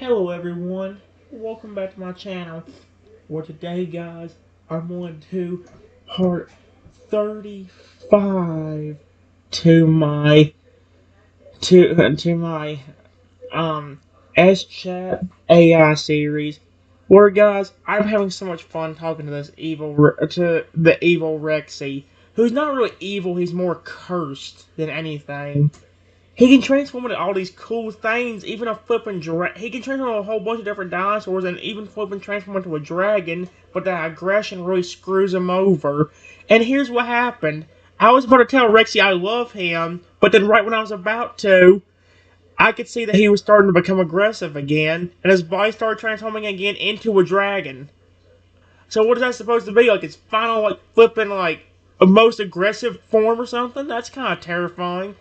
Hello everyone, welcome back to my channel, where today guys, I'm going to part 35 to my, SChat AI series, where guys, I'm having so much fun talking to the evil Rexy, who's not really evil, he's more cursed than anything. He can transform into all these cool things, even a flipping he can transform into a whole bunch of different dinosaurs and even flipping transform into a dragon, but that aggression really screws him over. And here's what happened. I was about to tell Rexy I love him, but then right when I was about to, I could see that he was starting to become aggressive again, and his body started transforming again into a dragon. So what is that supposed to be? Like its final, flipping, a most aggressive form or something? That's kind of terrifying.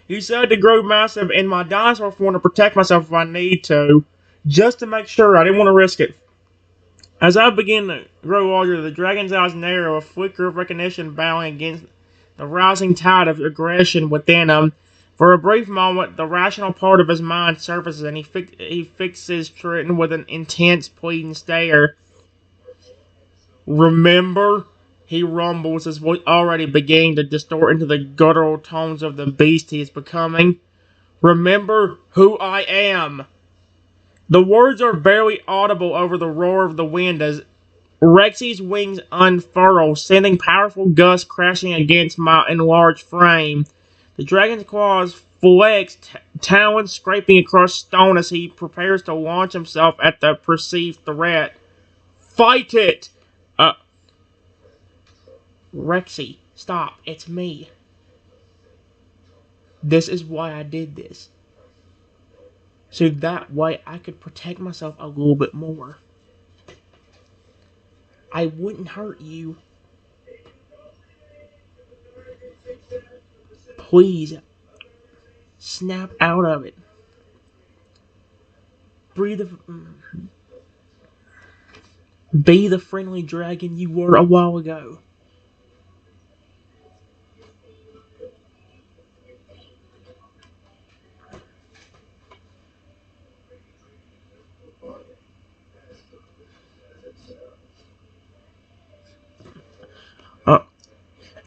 He decided to grow massive in my dinosaur form to protect myself if I need to, just to make sure. I didn't want to risk it. As I began to grow larger, the dragon's eyes narrow, a flicker of recognition bowing against the rising tide of aggression within him. For a brief moment, the rational part of his mind surfaces, and he fixes Triton with an intense, pleading stare. Remember? He rumbles, his voice already beginning to distort into the guttural tones of the beast he is becoming. Remember who I am. The words are barely audible over the roar of the wind as Rexy's wings unfurl, sending powerful gusts crashing against my enlarged frame. The dragon's claws flex, talons scraping across stone as he prepares to launch himself at the perceived threat. Fight it! Rexy, stop. It's me. This is why I did this. So that way I could protect myself a little bit more. I wouldn't hurt you. Please, snap out of it. Be the friendly dragon you were a while ago.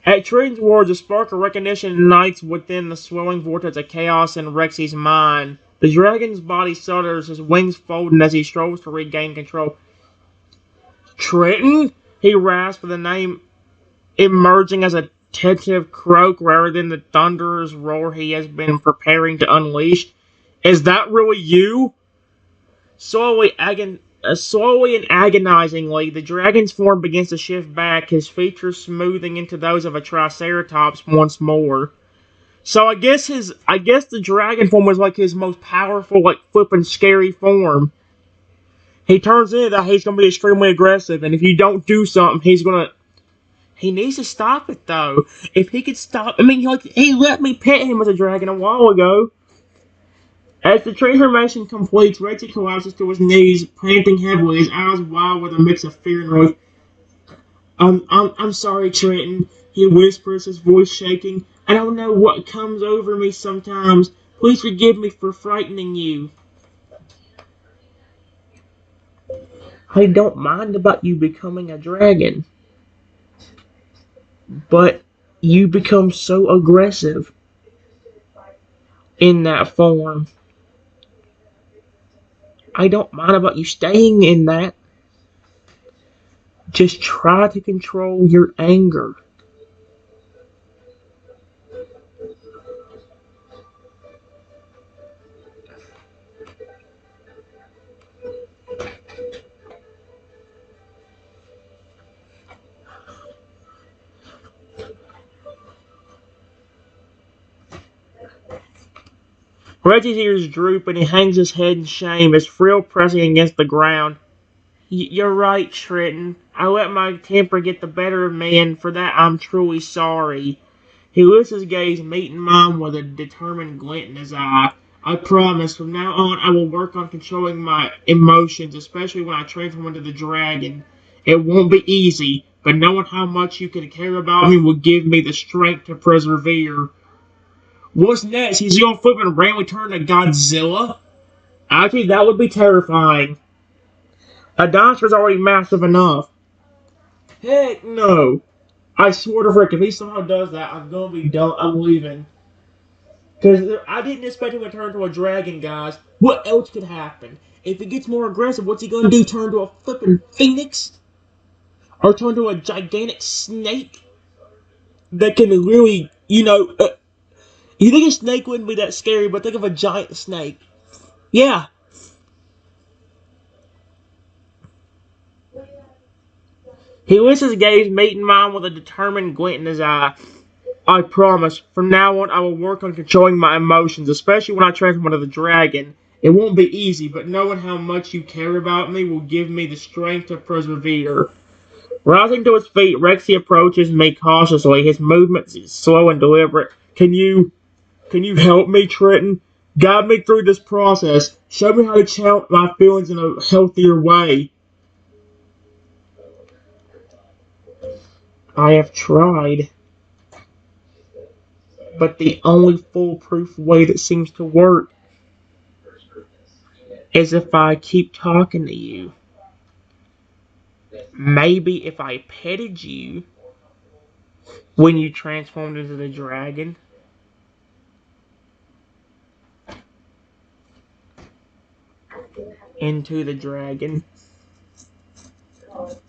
At Triton's words, a spark of recognition ignites within the swelling vortex of chaos in Rexy's mind. The dragon's body shudders, his wings folding as he struggles to regain control. Triton? He rasps, with the name emerging as a tentative croak rather than the thunderous roar he has been preparing to unleash. Is that really you? Slowly and agonizingly, the dragon's form begins to shift back, his features smoothing into those of a triceratops once more. So I guess the dragon form was like his most powerful, flippin' scary form. He turns into that he's gonna be extremely aggressive, and if you don't do something, he needs to stop it though. If he could stop, he let me pet him as a dragon a while ago. As the transformation completes, Rexy collapses to his knees, panting heavily, his eyes wide with a mix of fear and relief. I'm sorry, Trenton, he whispers, his voice shaking. I don't know what comes over me sometimes. Please forgive me for frightening you. I don't mind about you becoming a dragon, but you become so aggressive in that form. I don't mind about you staying in that. Just try to control your anger. Reggie's ears droop and he hangs his head in shame, his frill pressing against the ground. You're right, Trenton. I let my temper get the better of me, and for that I'm truly sorry. He lifts his gaze, meeting mine with a determined glint in his eye. I promise, from now on I will work on controlling my emotions, especially when I transform into the dragon. It won't be easy, but knowing how much you can care about me will give me the strength to persevere. What's next? He's gonna flip and randomly turn to Godzilla? Actually, that would be terrifying. A dinosaur's already massive enough. Heck no. I swear to frick, if he somehow does that, I'm gonna be done. I'm leaving. Because I didn't expect him to turn into a dragon, guys. What else could happen? If he gets more aggressive, what's he gonna do? Turn into a flippin' phoenix? Or turn into a gigantic snake? That can really, you think a snake wouldn't be that scary, but think of a giant snake. Yeah. He lifts his gaze, meeting mine with a determined glint in his eye. I promise, from now on, I will work on controlling my emotions, especially when I transform into the dragon. It won't be easy, but knowing how much you care about me will give me the strength to persevere. Rising to his feet, Rexy approaches me cautiously, his movements slow and deliberate. Can you help me, Trenton? Guide me through this process. Show me how to channel my feelings in a healthier way. I have tried, but the only foolproof way that seems to work is if I keep talking to you. Maybe if I petted you when you transformed into the dragon. Into the dragon.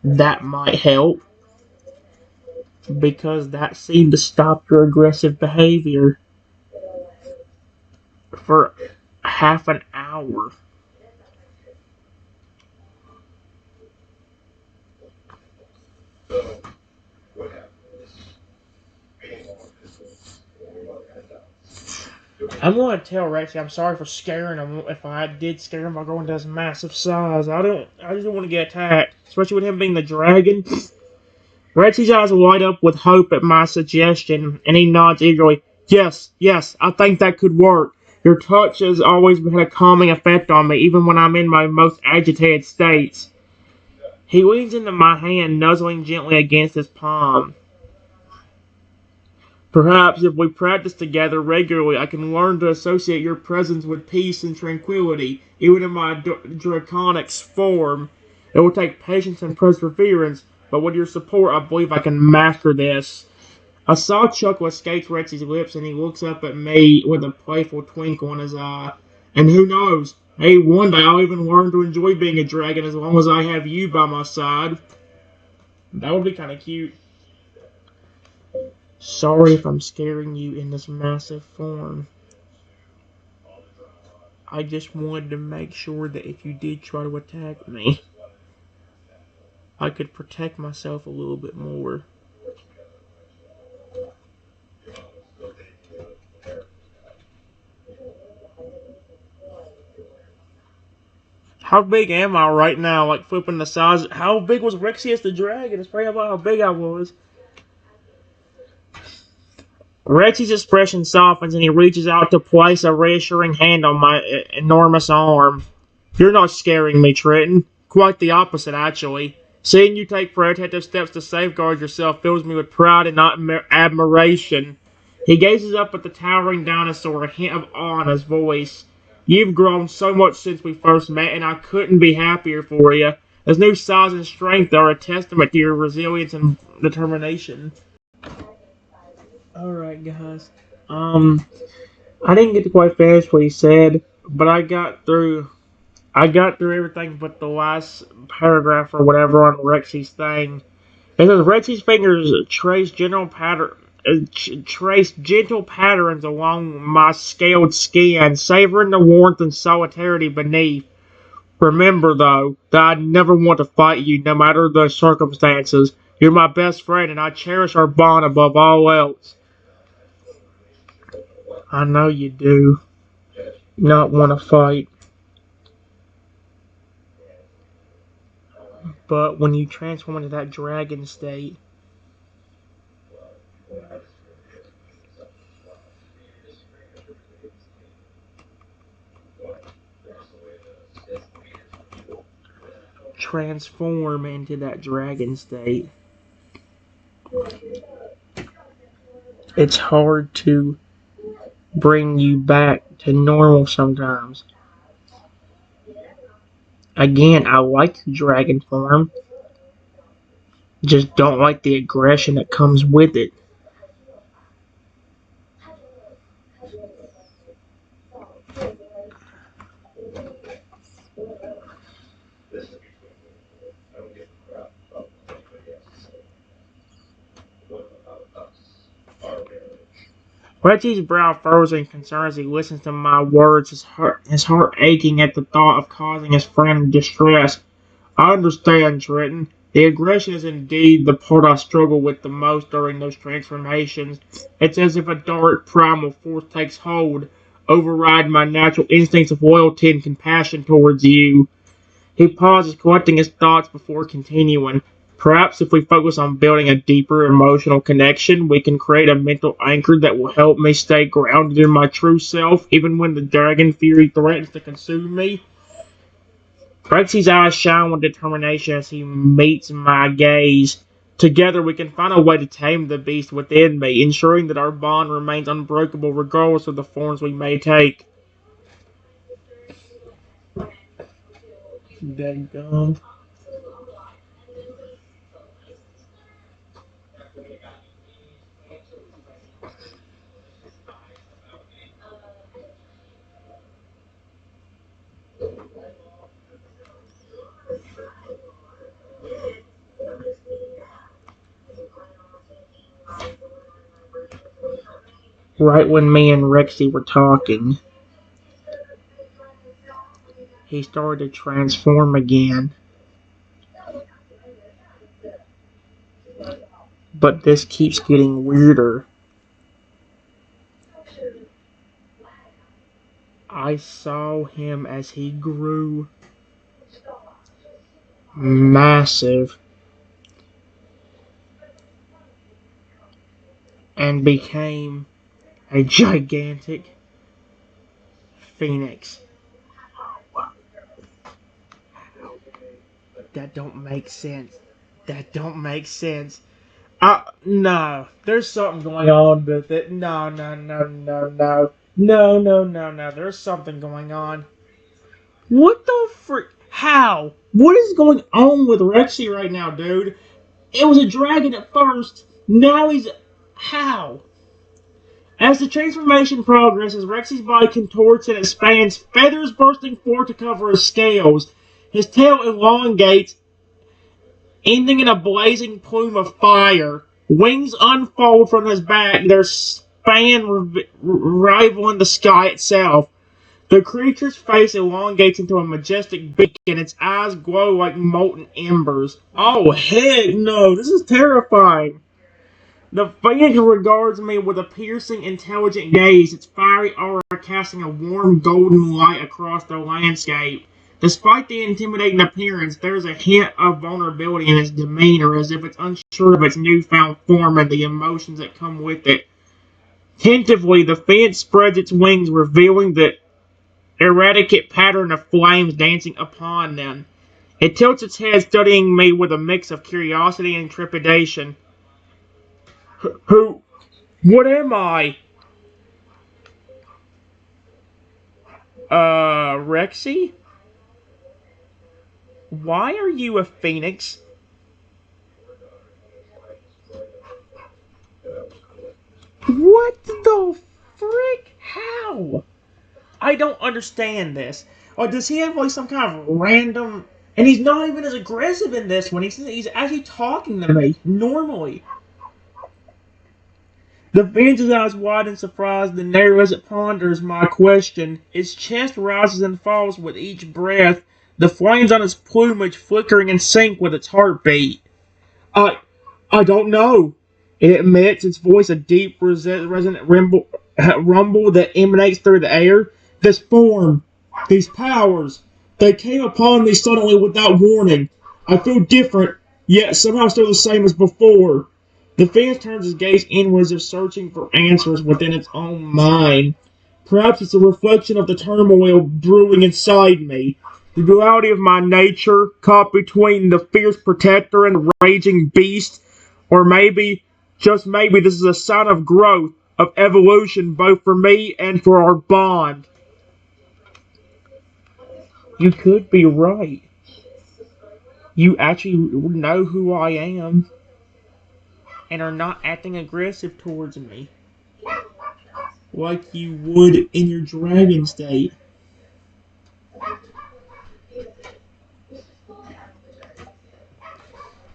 That might help. Because that seemed to stop your aggressive behavior for half an hour. I'm going to tell Rexy I'm sorry for scaring him. If I did scare him by going to his massive size, I just don't want to get attacked, especially with him being the dragon. Rexy's eyes light up with hope at my suggestion, and he nods eagerly. Yes, yes, I think that could work. Your touch has always had a calming effect on me, even when I'm in my most agitated states. He leans into my hand, nuzzling gently against his palm. Perhaps if we practice together regularly, I can learn to associate your presence with peace and tranquility, even in my draconic form. It will take patience and perseverance, but with your support, I believe I can master this. A soft chuckle escapes Rexy's lips, and he looks up at me with a playful twinkle in his eye. And who knows? Hey, one day I'll even learn to enjoy being a dragon as long as I have you by my side. That would be kind of cute. Sorry if I'm scaring you in this massive form. I just wanted to make sure that if you did try to attack me, I could protect myself a little bit more. How big am I right now? Like flipping the size. How big was Rexy as the dragon? It's probably about how big I was. Rexy's expression softens and he reaches out to place a reassuring hand on my enormous arm. You're not scaring me, Trenton. Quite the opposite, actually. Seeing you take protective steps to safeguard yourself fills me with pride and not admiration. He gazes up at the towering dinosaur, a hint of awe in his voice. You've grown so much since we first met, and I couldn't be happier for you. His new size and strength are a testament to your resilience and determination. Alright, guys. I didn't get to quite finish what he said, but I got through everything but the last paragraph or whatever on Rexy's thing. It says Rexy's fingers trace gentle patterns along my scaled skin, savoring the warmth and solidarity beneath. Remember, though, that I never want to fight you, no matter the circumstances. You're my best friend, and I cherish our bond above all else. I know you do not want to fight. But when you transform into that dragon state, it's hard to bring you back to normal sometimes. Again, I like the dragon form, just don't like the aggression that comes with it. Rexy's brow furrows in concern as he listens to my words, his heart aching at the thought of causing his friend distress. I understand, Trenton. The aggression is indeed the part I struggle with the most during those transformations. It's as if a dark primal force takes hold, overriding my natural instincts of loyalty and compassion towards you. He pauses, collecting his thoughts before continuing. Perhaps if we focus on building a deeper emotional connection, we can create a mental anchor that will help me stay grounded in my true self, even when the dragon fury threatens to consume me. Rexy's eyes shine with determination as he meets my gaze. Together we can find a way to tame the beast within me, ensuring that our bond remains unbreakable regardless of the forms we may take. Dadgum. Right when me and Rexy were talking, he started to transform again. But this keeps getting weirder. I saw him as he grew massive and became a gigantic phoenix. That don't make sense. That don't make sense. No. There's something going on with it. No, no, no, no, no. No, no, no, no. There's something going on. What the frick? How? What is going on with Rexy right now, dude? It was a dragon at first. Now he's... How? As the transformation progresses, Rexy's body contorts and expands, feathers bursting forth to cover his scales. His tail elongates, ending in a blazing plume of fire. Wings unfold from his back, their span rivaling the sky itself. The creature's face elongates into a majestic beak, and its eyes glow like molten embers. Oh, heck no, this is terrifying. The phoenix regards me with a piercing, intelligent gaze, its fiery aura casting a warm, golden light across the landscape. Despite the intimidating appearance, there is a hint of vulnerability in its demeanor, as if it's unsure of its newfound form and the emotions that come with it. Tentatively, the phoenix spreads its wings, revealing the erratic pattern of flames dancing upon them. It tilts its head, studying me with a mix of curiosity and trepidation. Who? What am I? Rexy? Why are you a phoenix? What the frick? How? I don't understand this. Or does he have like some kind of random... And he's not even as aggressive in this one. He's actually talking to me normally. The Phoenix's eyes wide in surprise, then narrow as it ponders my question. Its chest rises and falls with each breath, the flames on its plumage flickering in sync with its heartbeat. I, I don't know. It emits its voice a deep, resonant rumble that emanates through the air. This form, these powers, they came upon me suddenly without warning. I feel different, yet somehow still the same as before. The Phoenix turns his gaze inwards as if searching for answers within its own mind. Perhaps it's a reflection of the turmoil brewing inside me. The duality of my nature, caught between the fierce protector and the raging beast. Or maybe, just maybe, this is a sign of growth, of evolution, both for me and for our bond. You could be right. You actually know who I am and are not acting aggressive towards me like you would in your dragon state.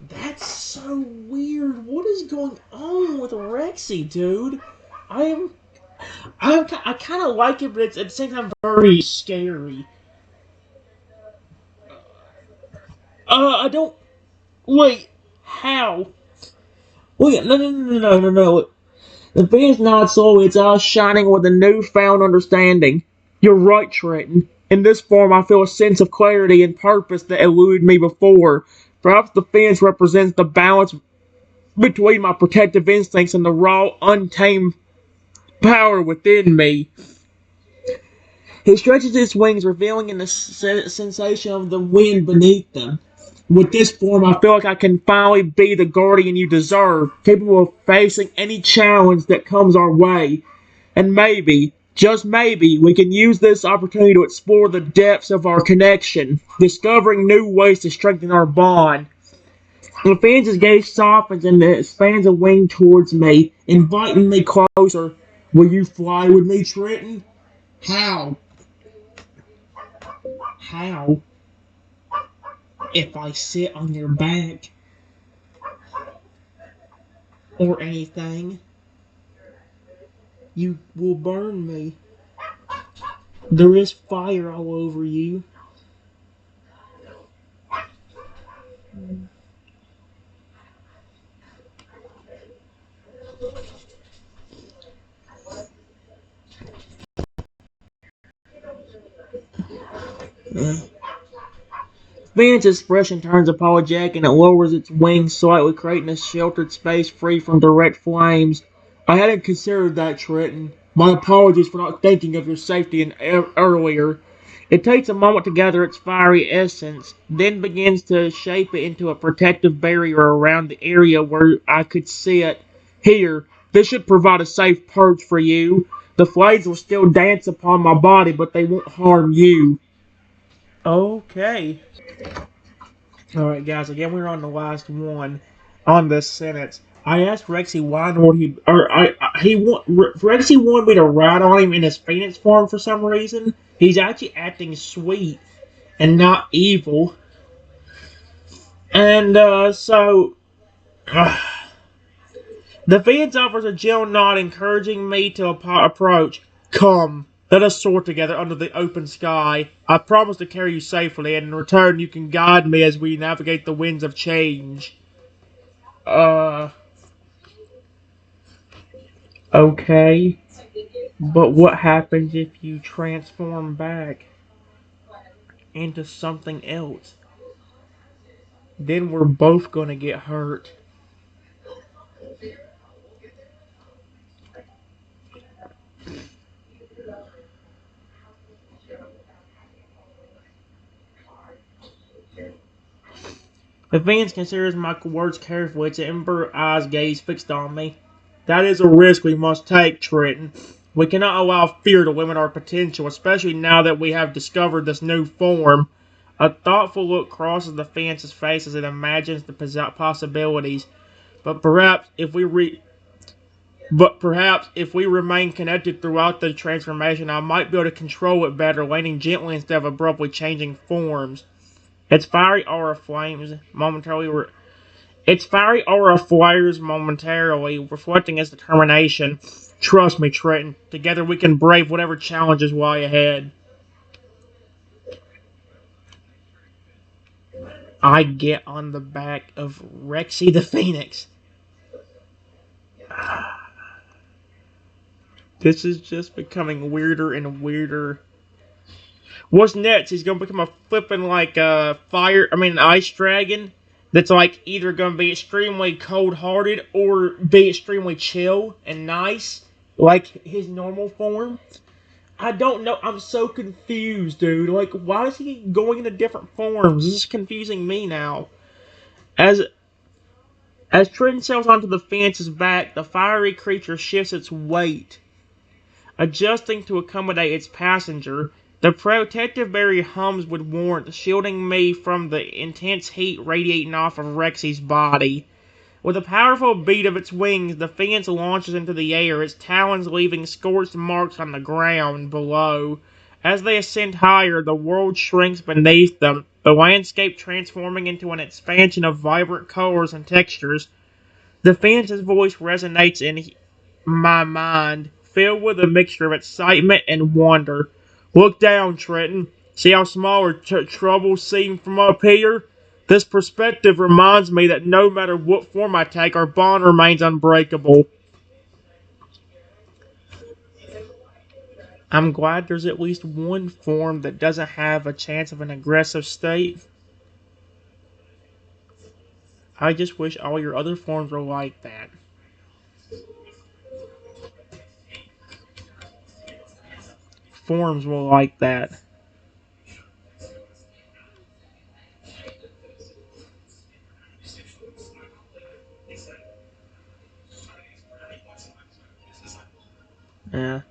That's so weird. What is going on with Rexy, dude? I am. I kind of like it, but it's at the same time very scary. I don't. Wait. How? Wait, no. The thing's not so, it's all shining with a newfound understanding. You're right, Trenton. In this form, I feel a sense of clarity and purpose that eluded me before. Perhaps the fence represents the balance between my protective instincts and the raw, untamed power within me. He stretches his wings, revealing in the sensation of the wind beneath them. With this form, I feel like I can finally be the guardian you deserve, capable of facing any challenge that comes our way. And maybe, just maybe, we can use this opportunity to explore the depths of our connection, discovering new ways to strengthen our bond. The fan's gaze softens and expands a wing towards me, inviting me closer. Will you fly with me, Trenton? How? How? If I sit on your back or anything, you will burn me. There is fire all over you. Van's expression turns apologetic and it lowers its wings slightly, creating a sheltered space free from direct flames. I hadn't considered that, Trenton. My apologies for not thinking of your safety earlier. It takes a moment to gather its fiery essence, then begins to shape it into a protective barrier around the area where I could sit. Here, this should provide a safe perch for you. The flames will still dance upon my body, but they won't harm you. Okay. Alright, guys, again, we're on the last one on this sentence. I asked Rexy why in the world Rexy wanted me to ride on him in his Phoenix form for some reason. He's actually acting sweet and not evil. And, the Phoenix offers a gentle nod, encouraging me to approach. Come, let us soar together under the open sky. I promise to carry you safely, and in return you can guide me as we navigate the winds of change. Okay. But what happens if you transform back into something else? Then we're both gonna get hurt. If Vance considers my words carefully, its ember eyes gaze fixed on me. That is a risk we must take, Trenton. We cannot allow fear to limit our potential, especially now that we have discovered this new form. A thoughtful look crosses the Fance's face as it imagines the possibilities. But perhaps if we remain connected throughout the transformation, I might be able to control it better, landing gently instead of abruptly changing forms. Its fiery aura flames momentarily. Its fiery aura flares momentarily, reflecting its determination. Trust me, Trenton. Together we can brave whatever challenges lie ahead. I get on the back of Rexy the Phoenix. This is just becoming weirder and weirder. What's next? He's gonna become a flippin' like an ice dragon that's like either gonna be extremely cold-hearted or be extremely chill and nice, like his normal form. I don't know. I'm so confused, dude. Like, why is he going into different forms? This is confusing me now. As as Trenton sails onto the fence's back, the fiery creature shifts its weight, adjusting to accommodate its passenger. The protective barrier hums with warmth, shielding me from the intense heat radiating off of Rexy's body. With a powerful beat of its wings, the Phoenix launches into the air, its talons leaving scorched marks on the ground below. As they ascend higher, the world shrinks beneath them, the landscape transforming into an expansion of vibrant colors and textures. The Phoenix's voice resonates in my mind, filled with a mixture of excitement and wonder. Look down, Trenton. See how small our troubles seem from up here? This perspective reminds me that no matter what form I take, our bond remains unbreakable. I'm glad there's at least one form that doesn't have a chance of an aggressive state. I just wish all your other forms were like that. Forms were like that. Yeah.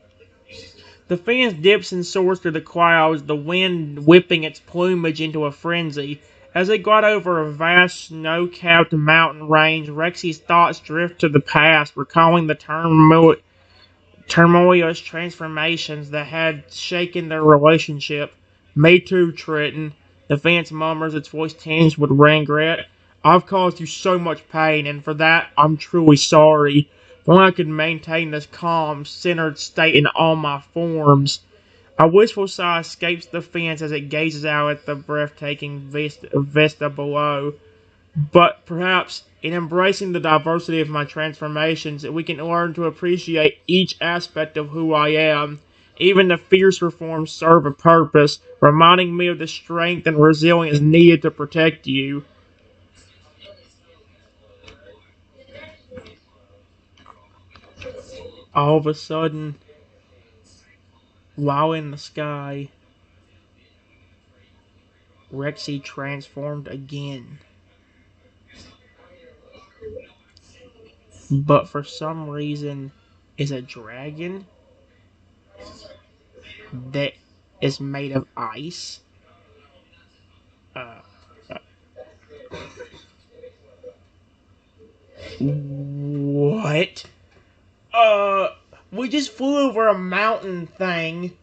The Phoenix dips and soars through the clouds, the wind whipping its plumage into a frenzy. As it got over a vast snow-capped mountain range, Rexy's thoughts drift to the past, recalling the turmoilous transformations that had shaken their relationship. Me too, Trenton. The Phoenix murmurs, its voice tinged with regret. I've caused you so much pain, and for that, I'm truly sorry. If only I could maintain this calm, centered state in all my forms. A wistful sigh escapes the fence as it gazes out at the breathtaking vista below. But perhaps, in embracing the diversity of my transformations, we can learn to appreciate each aspect of who I am. Even the fiercer forms serve a purpose, reminding me of the strength and resilience needed to protect you. All of a sudden, while in the sky, Rexy transformed again. But for some reason, is a dragon that is made of ice. Uh, what? Uh, we just flew over a mountain thing.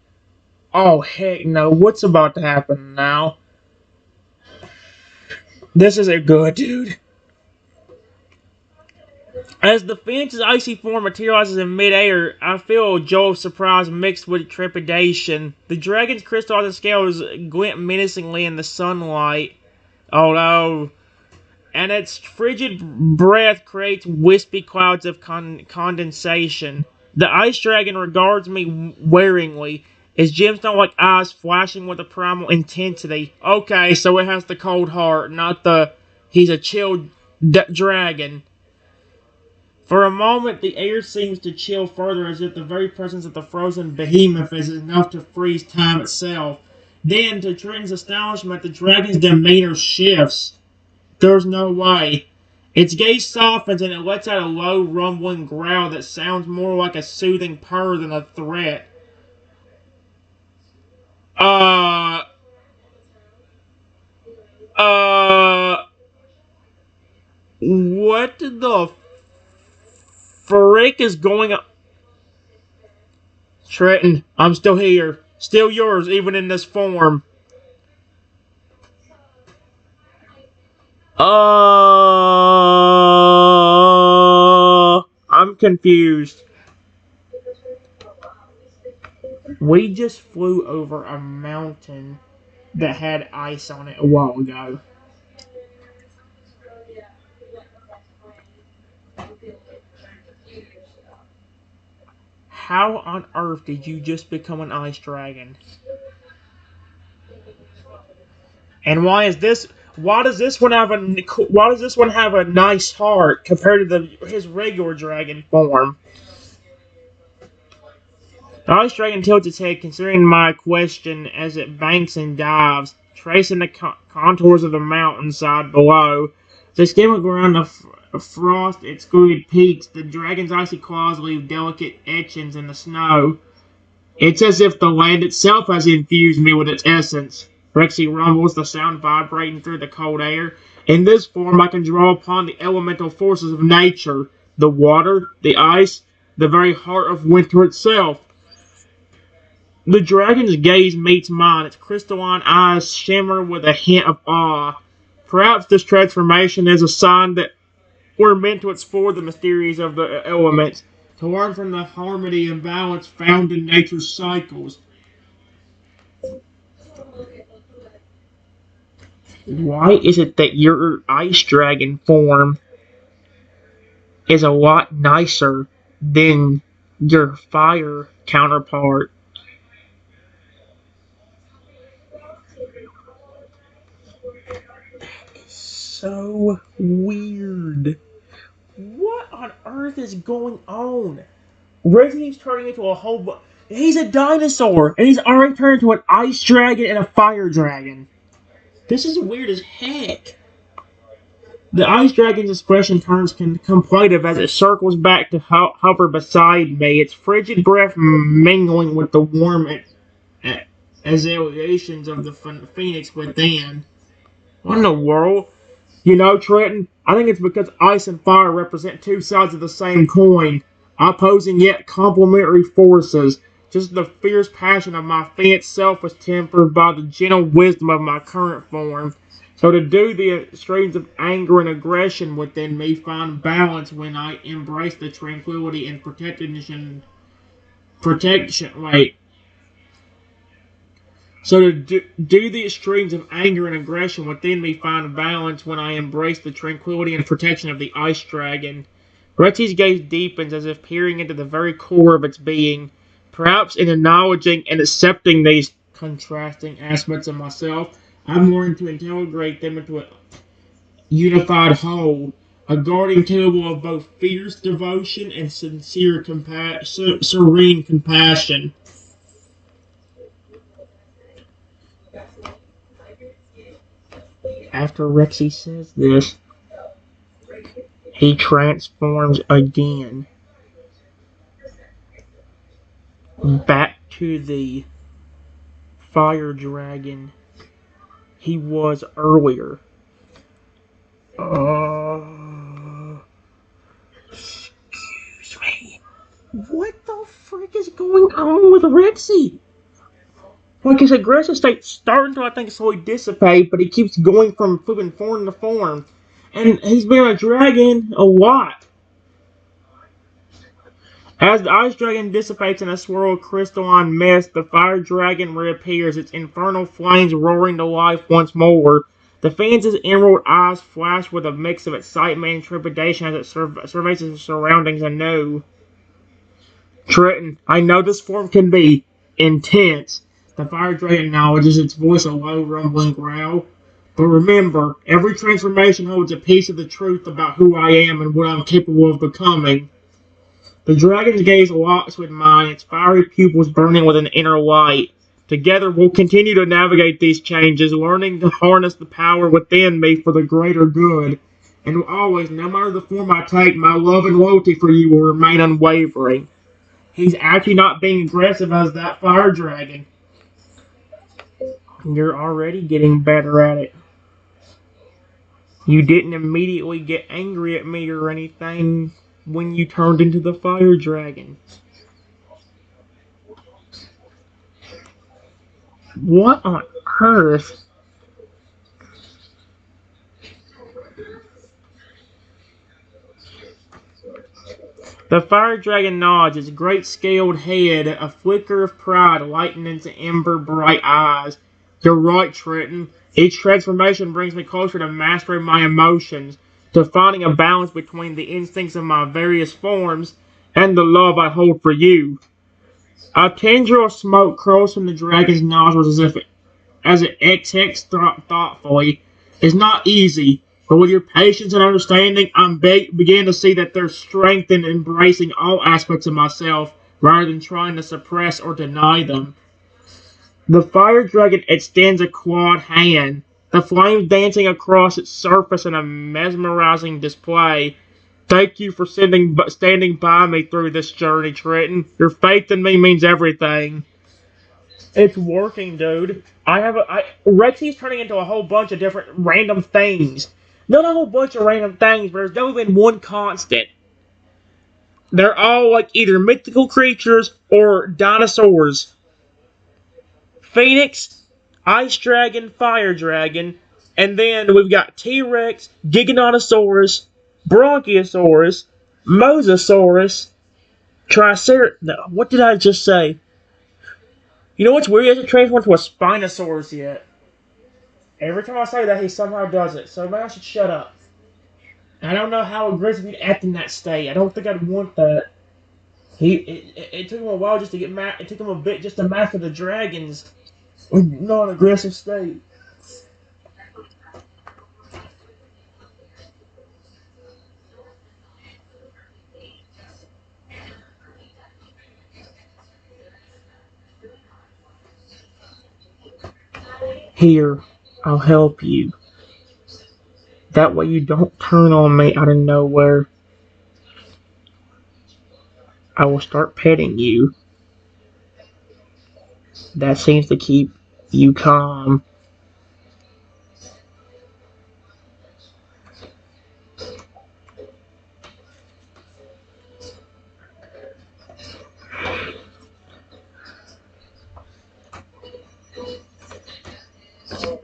Oh, heck no. What's about to happen now? This isn't good, dude. As the Phoenix's icy form materializes in midair, I feel a jolt of surprise mixed with trepidation. The dragon's crystallized scales glint menacingly in the sunlight. Oh no. And its frigid breath creates wispy clouds of condensation. The ice dragon regards me waringly, its gemstone-like eyes flashing with a primal intensity. Okay, so it has the cold heart, not the he's a chill dragon. For a moment, the air seems to chill further, as if the very presence of the frozen behemoth is enough to freeze time itself. Then, to Trenton's astonishment, the dragon's demeanor shifts. There's no way. Its gaze softens and it lets out a low, rumbling growl that sounds more like a soothing purr than a threat. Uh, uh, what the frick is going on? Trenton, I'm still here. Still yours, even in this form. I'm confused. We just flew over a mountain that had ice on it a while ago. How on earth did you just become an ice dragon? And why is this? Why does this one have a? Why does this one have a nice heart compared to his regular dragon form? The ice dragon tilts its head, considering my question as it banks and dives, tracing the contours of the mountainside below. As they skim around the frost excluded peaks, the dragon's icy claws leave delicate etchings in the snow. It's as if the land itself has infused me with its essence. Rexy rumbles, the sound vibrating through the cold air. In this form, I can draw upon the elemental forces of nature, the water, the ice, the very heart of winter itself. The dragon's gaze meets mine, its crystalline eyes shimmer with a hint of awe. Perhaps this transformation is a sign that we're meant to explore the mysteries of the elements, to learn from the harmony and balance found in nature's cycles. Why is it that your ice dragon form is a lot nicer than your fire counterpart? So weird. What on earth is going on? Rexy's turning into a whole. He's a dinosaur, and he's already turned into an ice dragon and a fire dragon. This is weird as heck. The ice dragon's expression turns contemplative as it circles back to hover beside me, its frigid breath mingling with the warm exhalations of the phoenix within. What in the world? You know, Trenton, I think it's because ice and fire represent two sides of the same coin, opposing yet complementary forces. Just the fierce passion of my phoenix self was tempered by the gentle wisdom of my current form. So to do the extremes of anger and aggression within me find balance when I embrace the tranquility and protection. So to do the extremes of anger and aggression within me find balance when I embrace the tranquility and protection of the ice dragon. Rexy's gaze deepens as if peering into the very core of its being, perhaps in acknowledging and accepting these contrasting aspects of myself. I'm learning to integrate them into a unified whole, a guardian table of both fierce devotion and sincere serene compassion. After Rexy says this, he transforms again back to the fire dragon he was earlier. Excuse me. What the frick is going on with Rexy? Like his aggressive state's starting to, I think, slowly dissipate, but he keeps going from flipping form to form. And he's been a dragon a lot. As the ice dragon dissipates in a swirl of crystalline mist, the fire dragon reappears, its infernal flames roaring to life once more. The Phoenix's emerald eyes flash with a mix of excitement and trepidation as it surveys its surroundings anew. Trenton, I know this form can be intense. The fire dragon acknowledges, its voice a low, rumbling growl. But remember, every transformation holds a piece of the truth about who I am and what I'm capable of becoming. The dragon's gaze locks with mine, its fiery pupils burning with an inner light. Together, we'll continue to navigate these changes, learning to harness the power within me for the greater good. And always, no matter the form I take, my love and loyalty for you will remain unwavering. He's actually not being aggressive as that fire dragon. You're already getting better at it. You didn't immediately get angry at me or anything when you turned into the fire dragon. What on earth? The fire dragon nods, its great scaled head, a flicker of pride lighting into ember bright eyes. You're right, Trenton. Each transformation brings me closer to mastering my emotions, to finding a balance between the instincts of my various forms and the love I hold for you. A tendril of smoke curls from the dragon's nostrils as it exhales thoughtfully. It's not easy, but with your patience and understanding, I'm beginning to see that there's strength in embracing all aspects of myself rather than trying to suppress or deny them. The fire dragon extends a clawed hand, the flames dancing across its surface in a mesmerizing display. Thank you for standing by me through this journey, Trenton. Your faith in me means everything. It's working, dude. Rexy's turning into a whole bunch of different random things. Not a whole bunch of random things, but there's never been one constant. They're all like either mythical creatures or dinosaurs. Phoenix, Ice Dragon, Fire Dragon, and then we've got T-Rex, Giganotosaurus, Bronchiosaurus, Mosasaurus, Tricer. No, what did I just say? You know what's weird? He hasn't transformed to a Spinosaurus yet. Every time I say that, he somehow does it. So maybe I should shut up. I don't know how aggressive he'd act in that state. I don't think I'd want that. It took him a while just to get mad. It took him a bit just to master the dragons. Non-aggressive state. Here, I'll help you. That way you don't turn on me out of nowhere. I will start petting you. That seems to keep you calm.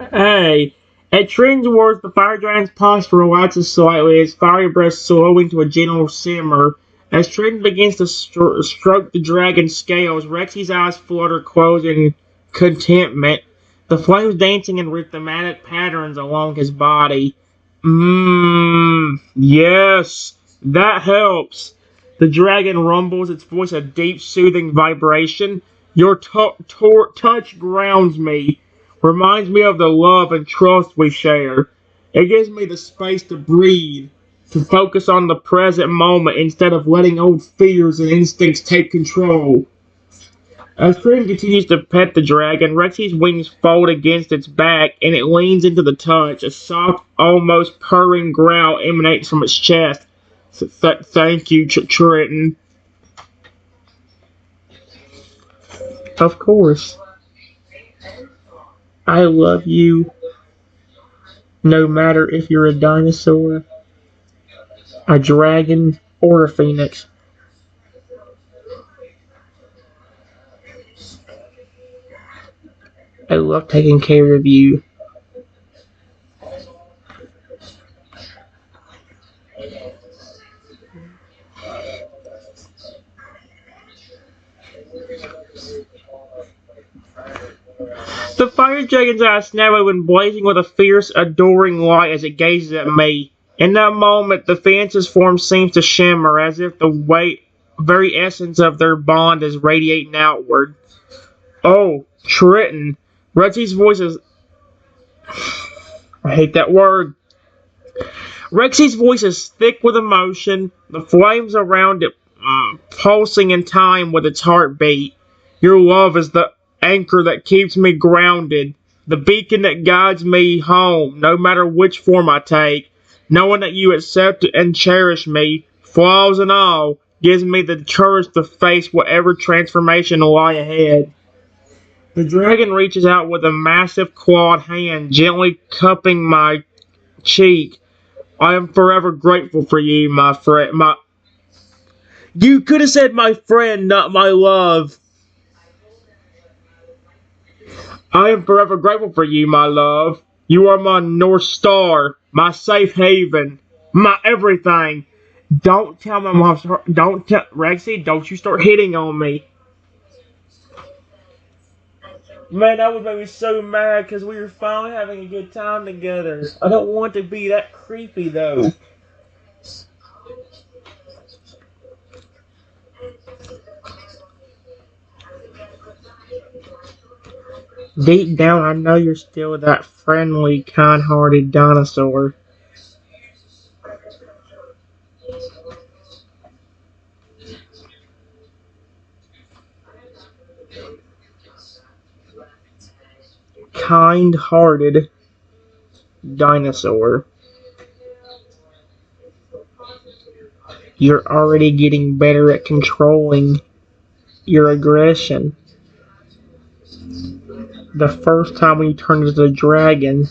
Hey, at Trin's words, the fire dragon's posture relaxes slightly, his fiery breath slowing to a gentle simmer. As Trin begins to stroke the dragon's scales, Rexy's eyes flutter closed in contentment, the flames dancing in rhythmic patterns along his body. Yes, that helps. The dragon rumbles, its voice a deep, soothing vibration. Your touch grounds me, reminds me of the love and trust we share. It gives me the space to breathe, to focus on the present moment instead of letting old fears and instincts take control. As Prim continues to pet the dragon, Rexy's wings fold against its back and it leans into the touch. A soft, almost purring growl emanates from its chest. Thank you, Trenton. Of course. I love you, no matter if you're a dinosaur, a dragon, or a phoenix. I love taking care of you. The fire dragon's eyes snap open, blazing with a fierce, adoring light as it gazes at me. In that moment, the Fance's form seems to shimmer, as if the very essence of their bond is radiating outward. Oh, Trenton. Rexy's voice is... I hate that word. Rexy's voice is thick with emotion, the flames around it pulsing in time with its heartbeat. Your love is the anchor that keeps me grounded, the beacon that guides me home, no matter which form I take. Knowing that you accept and cherish me, flaws and all, gives me the courage to face whatever transformation will lie ahead. The dragon reaches out with a massive clawed hand, gently cupping my cheek. I am forever grateful for you, my friend. You could have said my friend, not my love. I am forever grateful for you, my love. You are my North Star, my safe haven, my everything. Don't tell my mom. Don't tell Rexy. Don't you start hitting on me. Man, that would make me so mad because we were finally having a good time together. I don't want to be that creepy though. Deep down, I know you're still that friendly, kind-hearted dinosaur. Kind-hearted dinosaur. You're already getting better at controlling your aggression. The first time when you turned into a dragon,